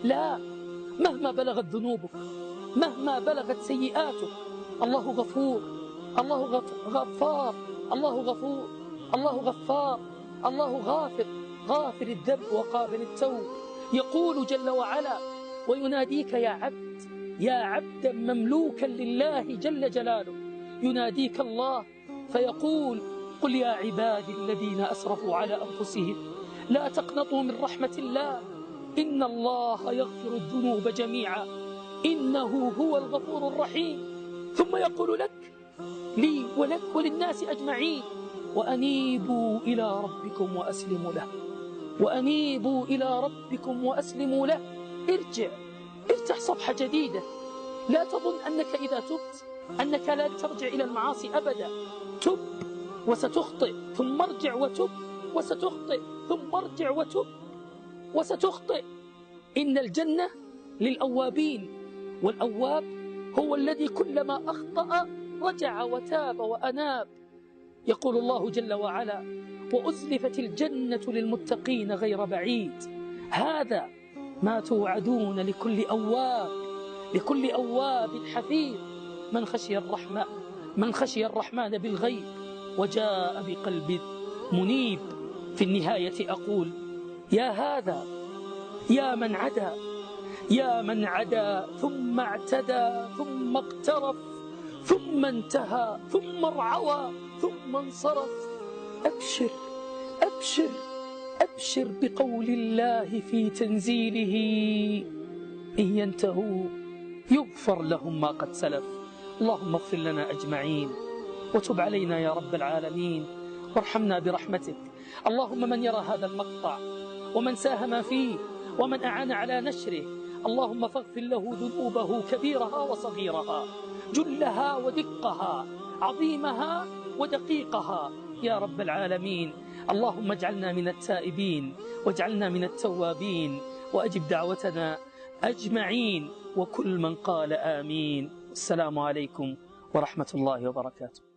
لا، مهما بلغت ذنوبك، مهما بلغت سيئاتك، الله غفور، الله غفار، الله غفور، الله غفار، الله غافر، غافر الذنب وقابل التوب. يقول جل وعلا ويناديك يا عبد، يا عبدا مملوكا لله جل جلاله، يناديك الله فيقول قل يا عبادي الذين أسرفوا على أنفسهم لا تقنطوا من رحمة الله إن الله يغفر الذنوب جميعا إنه هو الغفور الرحيم. ثم يقول لك، لي ولك وللناس أجمعين، وأنيبوا إلى ربكم وأسلموا له، وأنيبوا إلى ربكم وأسلموا له. ارجع، افتح صفحة جديدة. لا تظن أنك إذا تبت أنك لا ترجع إلى المعاصي أبدا. تب وستخطئ، ثم ارجع وتب وستخطئ، ثم ارجع وتب وستخطئ. إن الجنة للأوابين، والأواب هو الذي كلما أخطأ رجع وتاب وأناب. يقول الله جل وعلا وأزلفت الجنة للمتقين غير بعيد. هذا ما توعدون لكل أواب، لكل أواب حفيظ، من خشي الرحمن بالغيب وجاء بقلب منيب. في النهاية أقول يا هذا، يا من عدا، يا من عدا ثم اعتدى ثم اقترف ثم انتهى ثم ارعوى ثم انصرف، أبشر أبشر أبشر بقول الله في تنزيله إن ينتهوا يغفر لهم ما قد سلف. اللهم اغفر لنا أجمعين وتب علينا يا رب العالمين وارحمنا برحمتك. اللهم من يرى هذا المقطع ومن ساهم فيه ومن أعان على نشره، اللهم فاغفر له ذنوبه كبيرها وصغيرها، جلها ودقها، عظيمها ودقيقها يا رب العالمين. اللهم اجعلنا من التائبين واجعلنا من التوابين، وأجب دعوتنا أجمعين وكل من قال آمين. السلام عليكم ورحمة الله وبركاته.